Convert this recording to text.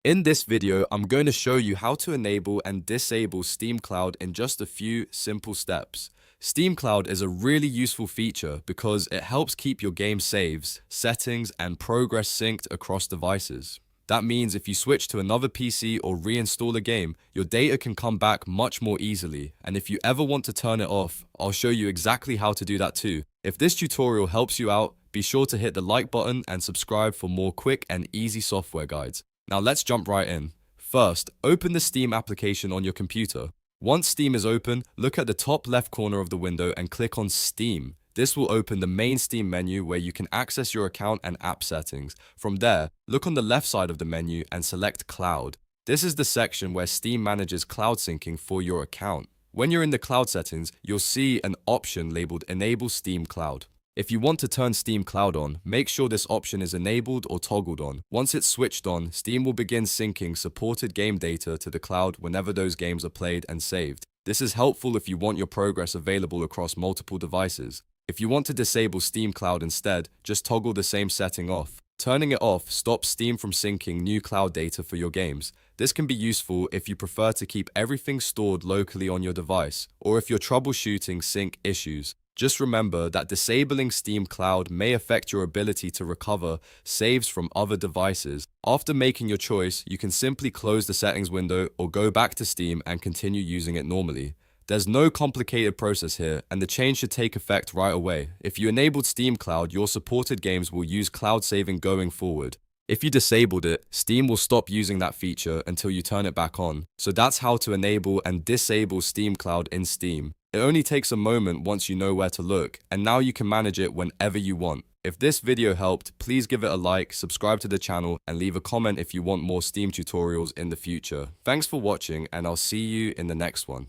In this video, I'm going to show you how to enable and disable Steam Cloud in just a few simple steps. Steam Cloud is a really useful feature because it helps keep your game saves, settings, and progress synced across devices. That means if you switch to another PC or reinstall a game, your data can come back much more easily. And if you ever want to turn it off, I'll show you exactly how to do that too. If this tutorial helps you out, be sure to hit the like button and subscribe for more quick and easy software guides. Now let's jump right in. First, open the Steam application on your computer. Once Steam is open, look at the top left corner of the window and click on Steam. This will open the main Steam menu where you can access your account and app settings. From there, look on the left side of the menu and select Cloud. This is the section where Steam manages cloud syncing for your account. When you're in the cloud settings, you'll see an option labeled Enable Steam Cloud. If you want to turn Steam Cloud on, make sure this option is enabled or toggled on. Once it's switched on, Steam will begin syncing supported game data to the cloud whenever those games are played and saved. This is helpful if you want your progress available across multiple devices. If you want to disable Steam Cloud instead, just toggle the same setting off. Turning it off stops Steam from syncing new cloud data for your games. This can be useful if you prefer to keep everything stored locally on your device, or if you're troubleshooting sync issues. Just remember that disabling Steam Cloud may affect your ability to recover saves from other devices. After making your choice, you can simply close the settings window or go back to Steam and continue using it normally. There's no complicated process here, and the change should take effect right away. If you enabled Steam Cloud, your supported games will use cloud saving going forward. If you disabled it, Steam will stop using that feature until you turn it back on. So that's how to enable and disable Steam Cloud in Steam. It only takes a moment once you know where to look, and now you can manage it whenever you want. If this video helped, please give it a like, subscribe to the channel, and leave a comment if you want more Steam tutorials in the future. Thanks for watching, and I'll see you in the next one.